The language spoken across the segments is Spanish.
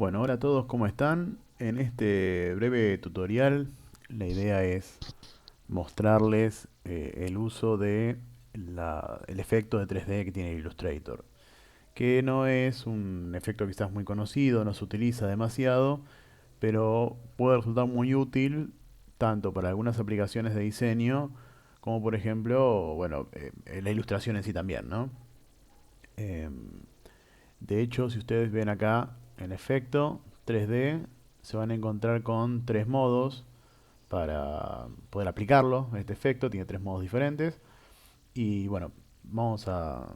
Bueno, hola a todos, ¿cómo están? En este breve tutorial la idea es mostrarles el uso de el efecto de 3D que tiene Illustrator, que no es un efecto quizás muy conocido, no se utiliza demasiado, pero puede resultar muy útil tanto para algunas aplicaciones de diseño como por ejemplo, bueno, la ilustración en sí también, ¿no? Em, de hecho, si ustedes ven acá en efecto 3D, se van a encontrar con tres modos para poder aplicarlo, este efecto. Tiene tres modos diferentes. Y bueno, vamos a...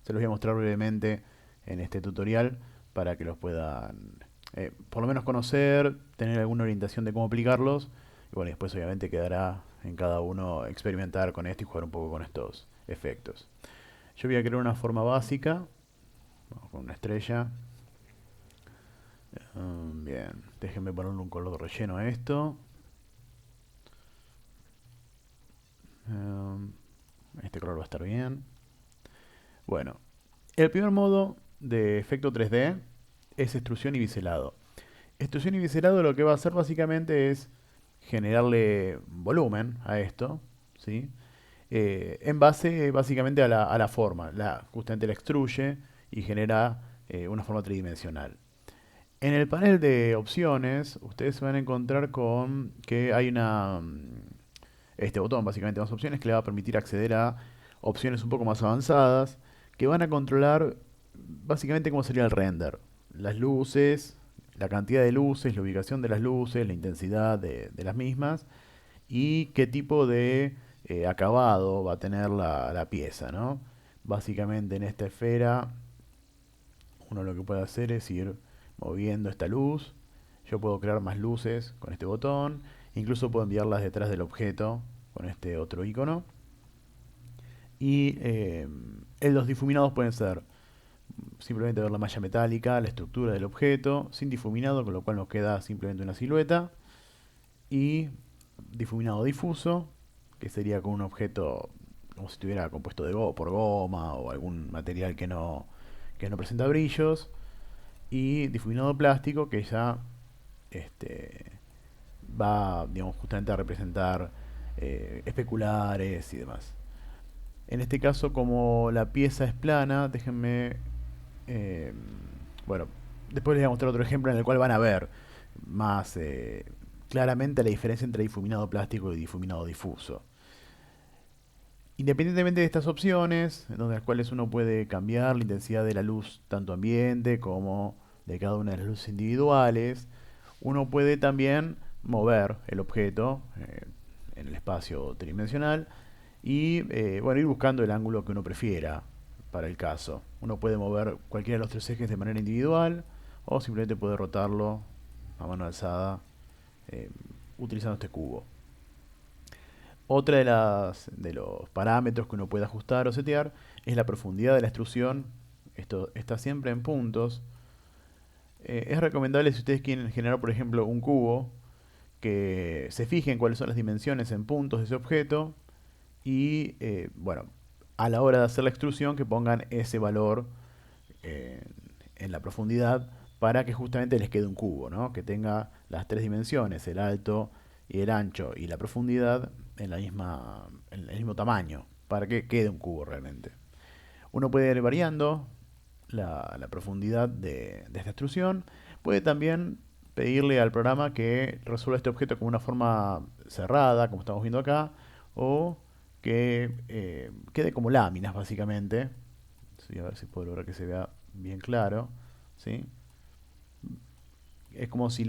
Se los voy a mostrar brevemente en este tutorial para que los puedan por lo menos conocer, tener alguna orientación de cómo aplicarlos. Y bueno, después obviamente quedará en cada uno experimentar con esto y jugar un poco con estos efectos. Yo voy a crear una forma básica, vamos con una estrella. Bien, déjenme ponerle un color relleno a esto. Um, este color va a estar bien. Bueno, el primer modo de efecto 3D es extrusión y biselado. Extrusión y biselado lo que va a hacer básicamente es generarle volumen a esto, ¿sí? En base básicamente a la forma. Justamente la extruye y genera una forma tridimensional. En el panel de opciones, ustedes se van a encontrar con que hay este botón, básicamente más opciones, que le va a permitir acceder a opciones un poco más avanzadas, que van a controlar básicamente cómo sería el render. Las luces, la cantidad de luces, la ubicación de las luces, la intensidad de las mismas y qué tipo de acabado va a tener la pieza, ¿no? Básicamente en esta esfera uno lo que puede hacer es ir moviendo esta luz. Yo puedo crear más luces con este botón. Incluso puedo enviarlas detrás del objeto con este otro icono. Y los difuminados pueden ser simplemente ver la malla metálica, la estructura del objeto, sin difuminado, con lo cual nos queda simplemente una silueta. Y difuminado difuso, que sería con un objeto como si estuviera compuesto por goma o algún material que no presenta brillos. Y difuminado plástico, que ya este, va, digamos, justamente a representar especulares y demás. En este caso, como la pieza es plana, déjenme, eh, bueno, después les voy a mostrar otro ejemplo en el cual van a ver más claramente la diferencia entre difuminado plástico y difuminado difuso. Independientemente de estas opciones, en las cuales uno puede cambiar la intensidad de la luz tanto ambiente como de cada una de las luces individuales, uno puede también mover el objeto en el espacio tridimensional y bueno, ir buscando el ángulo que uno prefiera para el caso. Uno puede mover cualquiera de los tres ejes de manera individual o simplemente puede rotarlo a mano alzada eh, utilizando este cubo. Otra de los parámetros que uno puede ajustar o setear es la profundidad de la extrusión. Esto está siempre en puntos. Es recomendable si ustedes quieren generar, por ejemplo, un cubo, que se fijen cuáles son las dimensiones en puntos de ese objeto y, bueno, a la hora de hacer la extrusión que pongan ese valor eh, en la profundidad para que justamente les quede un cubo, ¿no? Que tenga las tres dimensiones, el alto y el ancho y la profundidad en el mismo tamaño, para que quede un cubo realmente. Uno puede ir variando la profundidad de esta extrusión. Puede también pedirle al programa que resuelva este objeto con una forma cerrada, como estamos viendo acá, o que quede como láminas, básicamente. Sí, a ver si puedo lograr que se vea bien claro. ¿Sí? Es como si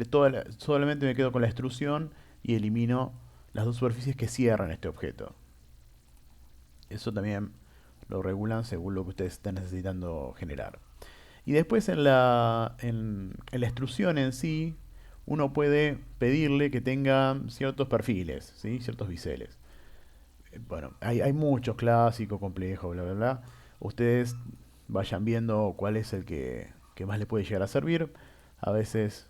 solamente me quedo con la extrusión y elimino las dos superficies que cierran este objeto. Eso también lo regulan según lo que ustedes están necesitando generar. Y después en la extrusión en sí, uno puede pedirle que tenga ciertos perfiles, ¿sí? Ciertos biseles. Bueno, hay muchos clásicos, complejos, bla, bla, bla. Ustedes vayan viendo cuál es que más les puede llegar a servir. A veces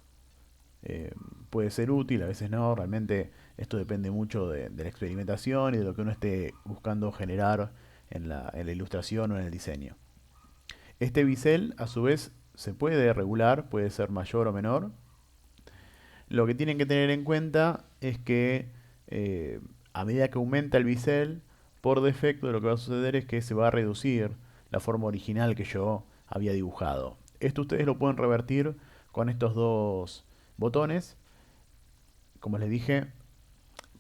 eh, puede ser útil, a veces no. Realmente esto depende mucho de la experimentación y de lo que uno esté buscando generar en la ilustración o en el diseño. Este bisel, a su vez, se puede regular, puede ser mayor o menor. Lo que tienen que tener en cuenta es que a medida que aumenta el bisel, por defecto lo que va a suceder es que se va a reducir la forma original que yo había dibujado. Esto ustedes lo pueden revertir con estos dos botones. Como les dije,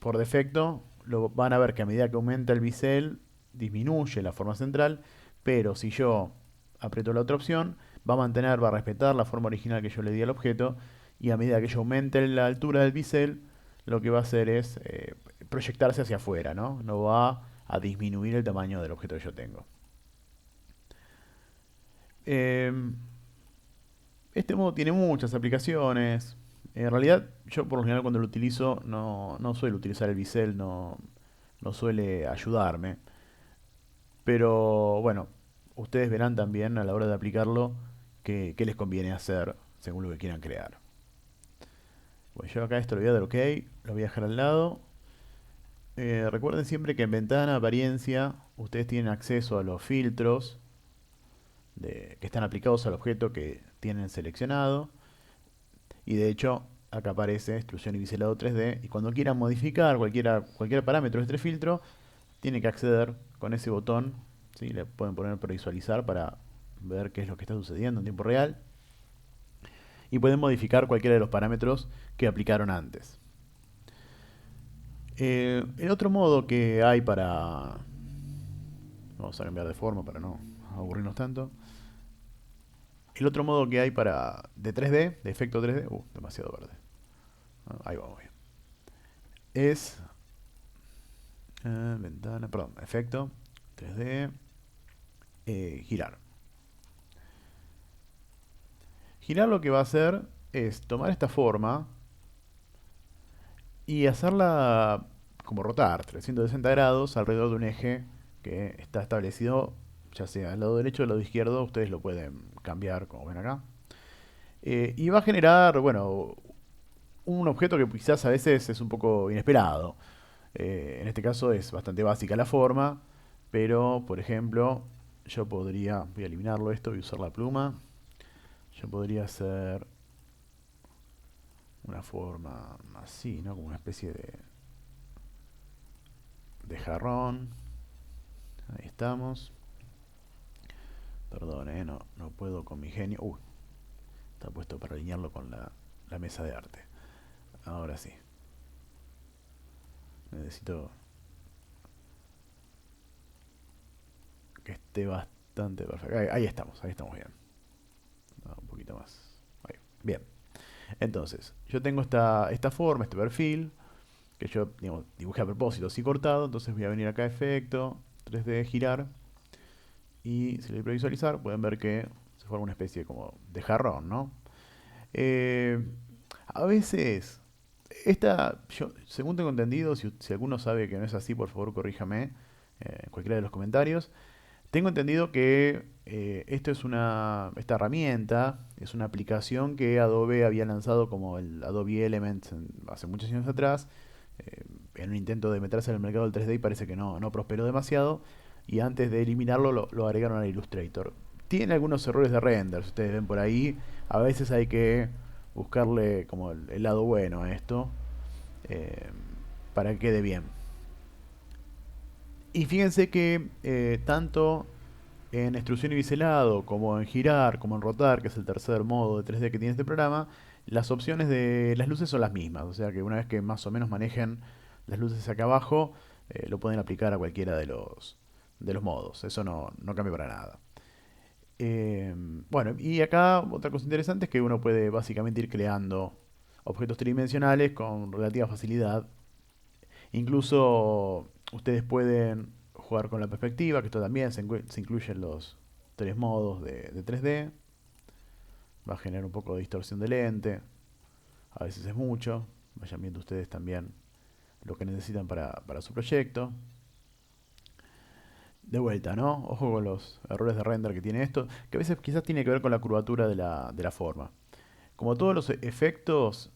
por defecto lo van a ver que a medida que aumenta el bisel disminuye la forma central, pero si yo aprieto la otra opción, va a mantener, va a respetar la forma original que yo le di al objeto, y a medida que yo aumente la altura del bisel, lo que va a hacer es proyectarse hacia afuera, ¿no? No va a disminuir el tamaño del objeto que yo tengo. Eh, este modo tiene muchas aplicaciones. En realidad, yo por lo general cuando lo utilizo no suelo utilizar el bisel, no suele ayudarme. Pero bueno, ustedes verán también a la hora de aplicarlo qué les conviene hacer según lo que quieran crear. Bueno, yo acá esto lo voy a dar OK, lo voy a dejar al lado. Recuerden siempre que en ventana apariencia ustedes tienen acceso a los filtros que están aplicados al objeto que tienen seleccionado. Y de hecho, acá aparece extrusión y biselado 3D. Y cuando quieran modificar cualquier parámetro de este filtro, tiene que acceder con ese botón. ¿Sí? Le pueden poner previsualizar para ver qué es lo que está sucediendo en tiempo real. Y pueden modificar cualquiera de los parámetros que aplicaron antes. El otro modo que hay para... Vamos a cambiar de forma para no aburrirnos tanto. El otro modo que hay de 3D, de efecto 3D... demasiado verde. Ahí vamos bien. Es... ventana, perdón, efecto 3D, girar. Girar lo que va a hacer es tomar esta forma y hacerla como rotar 360 grados alrededor de un eje que está establecido, ya sea al lado derecho o al lado izquierdo. Ustedes lo pueden cambiar como ven acá. Y va a generar, bueno, un objeto que quizás a veces es un poco inesperado. En este caso es bastante básica la forma, pero por ejemplo, voy a eliminarlo esto, voy a usar la pluma. Yo podría hacer una forma así, ¿no? Como una especie de jarrón. Ahí estamos. Perdón, no puedo con mi genio. Está puesto para alinearlo con la mesa de arte. Ahora sí. Necesito que esté bastante perfecto. Ahí estamos bien. No, un poquito más. Ahí. Bien. Entonces, yo tengo esta forma, este perfil, que yo digamos, dibujé a propósito, así cortado. Entonces voy a venir acá a efecto, 3D, girar. Y si le doy a visualizar, pueden ver que se forma una especie como de jarrón, ¿no? Eh, a veces, según tengo entendido, si alguno sabe que no es así, por favor corríjame en cualquiera de los comentarios. Tengo entendido que esta herramienta es una aplicación que Adobe había lanzado como el Adobe Elements hace muchos años atrás, en un intento de meterse en el mercado del 3D, y parece que no prosperó demasiado, y antes de eliminarlo lo agregaron a Illustrator. Tiene algunos errores de render, si ustedes ven por ahí. A veces hay que buscarle como el lado bueno a esto, eh, para que quede bien. Y fíjense que tanto en extrusión y biselado, como en girar, como en rotar, que es el tercer modo de 3D que tiene este programa, las opciones de las luces son las mismas. O sea que una vez que más o menos manejen las luces acá abajo, lo pueden aplicar a cualquiera de los modos. Eso no cambia para nada. Bueno, y acá otra cosa interesante es que uno puede básicamente ir creando objetos tridimensionales con relativa facilidad. Incluso ustedes pueden jugar con la perspectiva, que esto también se incluye en los tres modos de 3D. Va a generar un poco de distorsión de lente, a veces es mucho. Vayan viendo ustedes también lo que necesitan para su proyecto. De vuelta, ¿no? Ojo con los errores de render que tiene esto, que a veces quizás tiene que ver con la curvatura de la forma. Como todos los efectos,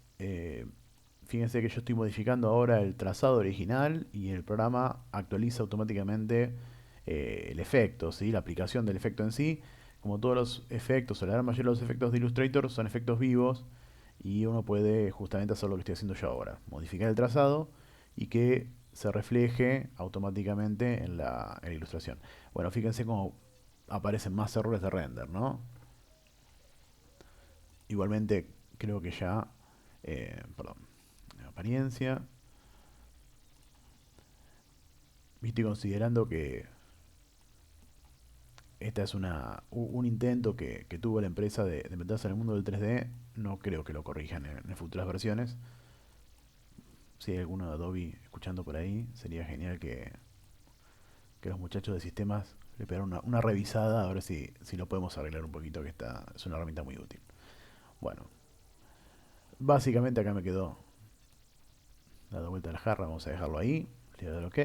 fíjense que yo estoy modificando ahora el trazado original y el programa actualiza automáticamente el efecto, ¿sí? La aplicación del efecto en sí, Como todos los efectos, o la gran mayoría de los efectos de Illustrator son efectos vivos y uno puede justamente hacer lo que estoy haciendo yo ahora, modificar el trazado y que se refleje automáticamente en la ilustración. Bueno, fíjense cómo aparecen más errores de render, ¿no? Igualmente creo que ya, perdón, apariencia, viste, considerando que esta es un intento que tuvo la empresa de meterse en el mundo del 3D, no creo que lo corrijan en futuras versiones. Si hay alguno de Adobe escuchando por ahí, sería genial que los muchachos de sistemas le pegaran una revisada a ver si lo podemos arreglar un poquito, que esta es una herramienta muy útil. Bueno, básicamente acá me quedó dando vuelta a la jarra, vamos a dejarlo ahí, le voy a dar OK.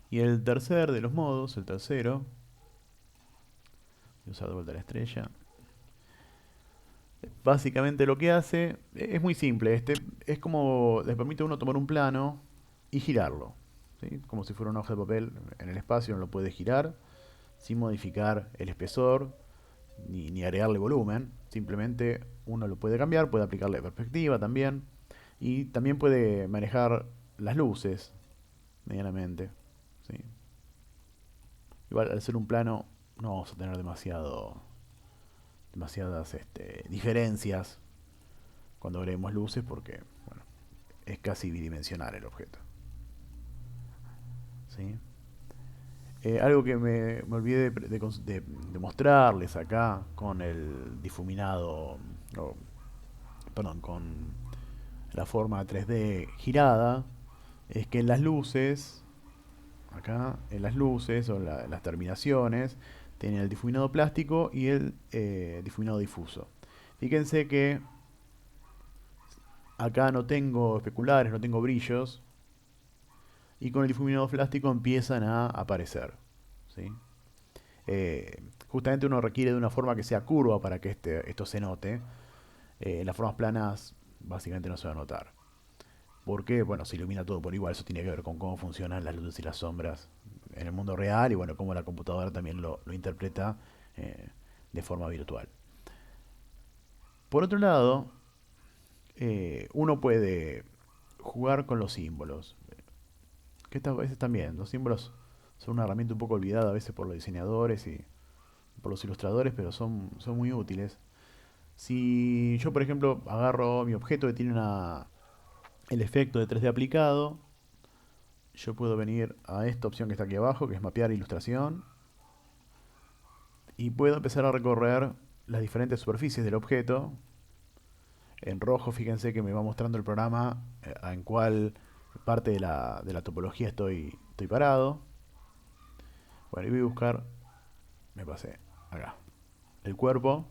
Y el tercer de los modos, el tercero, voy a usar de vuelta la estrella. Básicamente lo que hace es muy simple. Es como le permite a uno tomar un plano y girarlo, ¿sí? Como si fuera una hoja de papel en el espacio, uno lo puede girar sin modificar el espesor ni agregarle volumen. Simplemente uno lo puede cambiar, puede aplicarle perspectiva también y también puede manejar las luces medianamente, ¿sí? Igual al ser un plano no vamos a tener demasiadas diferencias cuando agreguemos luces porque bueno, es casi bidimensional el objeto, ¿sí? Algo que me olvidé de mostrarles acá con el difuminado, o, perdón, con la forma 3D girada, es que en las luces, acá en las luces o las terminaciones, tienen el difuminado plástico y el difuminado difuso. Fíjense que acá no tengo especulares, no tengo brillos, y con el difuminado plástico empiezan a aparecer, ¿sí? Justamente uno requiere de una forma que sea curva para que esto se note. Las formas planas básicamente no se va a notar. Porque, bueno, se ilumina todo por igual. Eso tiene que ver con cómo funcionan las luces y las sombras en el mundo real y, bueno, cómo la computadora también lo interpreta de forma virtual. Por otro lado, uno puede jugar con los símbolos. Que estas veces también, los símbolos son una herramienta un poco olvidada a veces por los diseñadores y por los ilustradores, pero son muy útiles. Si yo, por ejemplo, agarro mi objeto que tiene el efecto de 3D aplicado, yo puedo venir a esta opción que está aquí abajo, que es mapear ilustración, y puedo empezar a recorrer las diferentes superficies del objeto. En rojo, fíjense que me va mostrando el programa en cuál parte de la topología estoy parado. Bueno, y voy a buscar, me pasé acá, el cuerpo.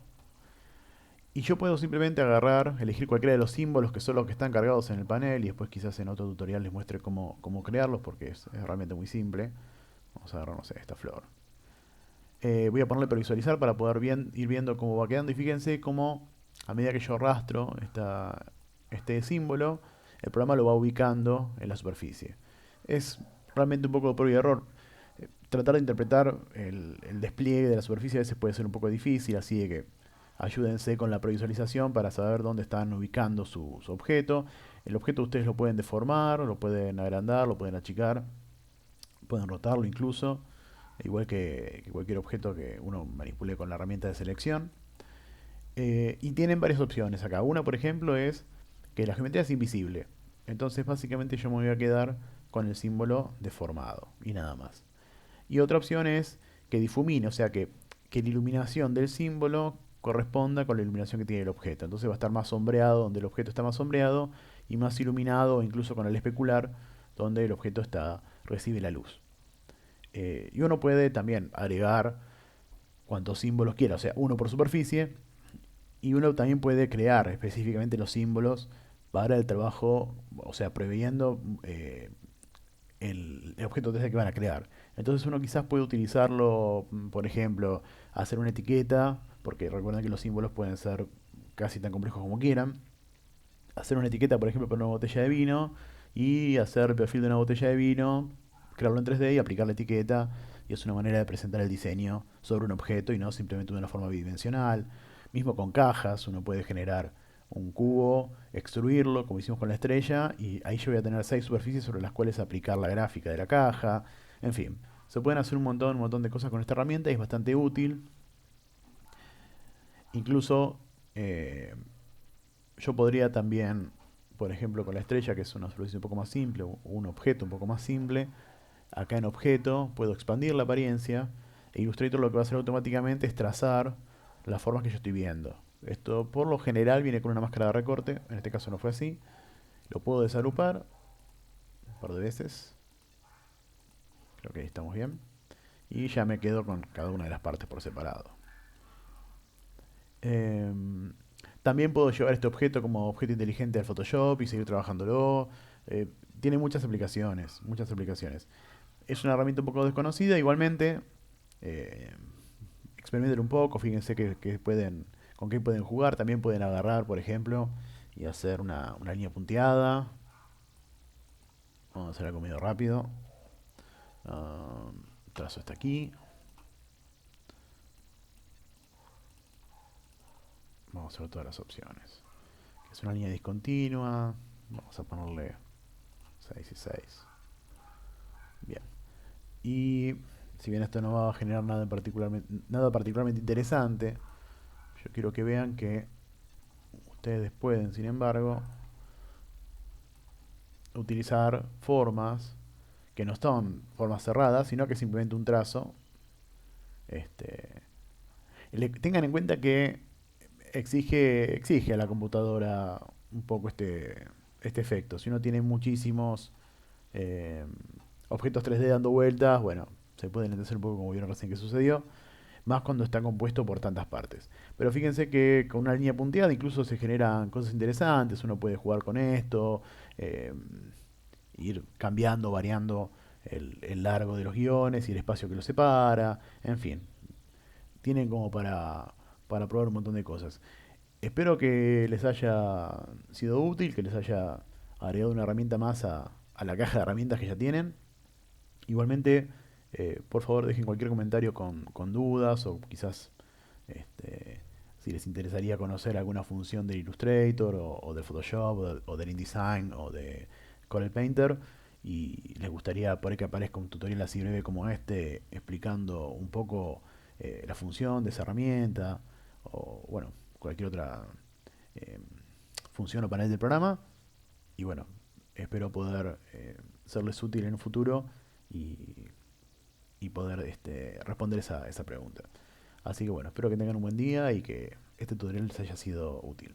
Y yo puedo simplemente agarrar, elegir cualquiera de los símbolos que son los que están cargados en el panel y después quizás en otro tutorial les muestre cómo crearlos porque es realmente muy simple. Vamos a agarrar, no sé, esta flor. Voy a ponerle previsualizar para poder ir viendo cómo va quedando y fíjense cómo a medida que yo arrastro este símbolo, el programa lo va ubicando en la superficie. Es realmente un poco de prueba y error. Tratar de interpretar el despliegue de la superficie a veces puede ser un poco difícil, así de que ayúdense con la previsualización para saber dónde están ubicando su objeto. El objeto ustedes lo pueden deformar, lo pueden agrandar, lo pueden achicar, pueden rotarlo incluso, igual que cualquier objeto que uno manipule con la herramienta de selección. Y tienen varias opciones acá. Una, por ejemplo, es que la geometría es invisible. Entonces, básicamente yo me voy a quedar con el símbolo deformado y nada más. Y otra opción es que difumine, o sea que la iluminación del símbolo corresponda con la iluminación que tiene el objeto. Entonces va a estar más sombreado donde el objeto está más sombreado y más iluminado, incluso con el especular, donde el objeto recibe la luz. Y uno puede también agregar cuantos símbolos quiera, o sea, uno por superficie, y uno también puede crear específicamente los símbolos para el trabajo, o sea, previendo el objeto 3D que van a crear. Entonces uno quizás puede utilizarlo, por ejemplo, hacer una etiqueta, porque recuerden que los símbolos pueden ser casi tan complejos como quieran. Hacer una etiqueta, por ejemplo, para una botella de vino y hacer el perfil de una botella de vino, crearlo en 3D y aplicar la etiqueta y es una manera de presentar el diseño sobre un objeto y no simplemente de una forma bidimensional. Mismo con cajas, uno puede generar un cubo, extruirlo, como hicimos con la estrella, y ahí yo voy a tener 6 superficies sobre las cuales aplicar la gráfica de la caja. En fin, se pueden hacer un montón de cosas con esta herramienta y es bastante útil. Incluso eh, yo podría también, por ejemplo, con la estrella, que es una superficie un poco más simple, o un objeto un poco más simple, acá en objeto puedo expandir la apariencia e Illustrator lo que va a hacer automáticamente es trazar las formas que yo estoy viendo. Esto por lo general viene con una máscara de recorte, en este caso no fue así. Lo puedo desagrupar un par de veces, creo que ahí estamos bien. Y ya me quedo con cada una de las partes por separado. Em, También puedo llevar este objeto como objeto inteligente al Photoshop y seguir trabajándolo. Eh, Tiene muchas aplicaciones, muchas aplicaciones. Es una herramienta un poco desconocida, igualmente. eh, Experimenten un poco, fíjense con qué pueden jugar. También pueden agarrar, por ejemplo, y hacer una línea punteada. Vamos a hacer algo medio rápido. Ah, Trazo hasta aquí. Vamos a hacer todas las opciones. Es una línea discontinua. Vamos a ponerle 6 y 6. Bien. Y si bien esto no va a generar nada particularmente interesante, yo quiero que vean que ustedes pueden, sin embargo, utilizar formas que no son formas cerradas, sino que es simplemente un trazo. Este, Tengan en cuenta que exige a la computadora un poco este efecto. Si uno tiene muchísimos eh, objetos 3D dando vueltas, bueno, se pueden entender un poco como vieron recién que sucedió, más cuando está compuesto por tantas partes. Pero fíjense que con una línea punteada incluso se generan cosas interesantes, uno puede jugar con esto, eh, ir cambiando, variando el largo de los guiones y el espacio que los separa, en fin, tienen como para probar un montón de cosas. Espero que les haya sido útil, que les haya agregado una herramienta más a la caja de herramientas que ya tienen. Igualmente, por favor dejen cualquier comentario con dudas o quizás este, si les interesaría conocer alguna función del Illustrator o del Photoshop o del InDesign o de Corel Painter y les gustaría por ahí que aparezca un tutorial así breve como este explicando un poco la función de esa herramienta o bueno, cualquier otra eh, función o panel del programa y bueno, espero poder serles útil en un futuro y, y poder responder esa pregunta. Así que bueno, espero que tengan un buen día y que este tutorial les haya sido útil.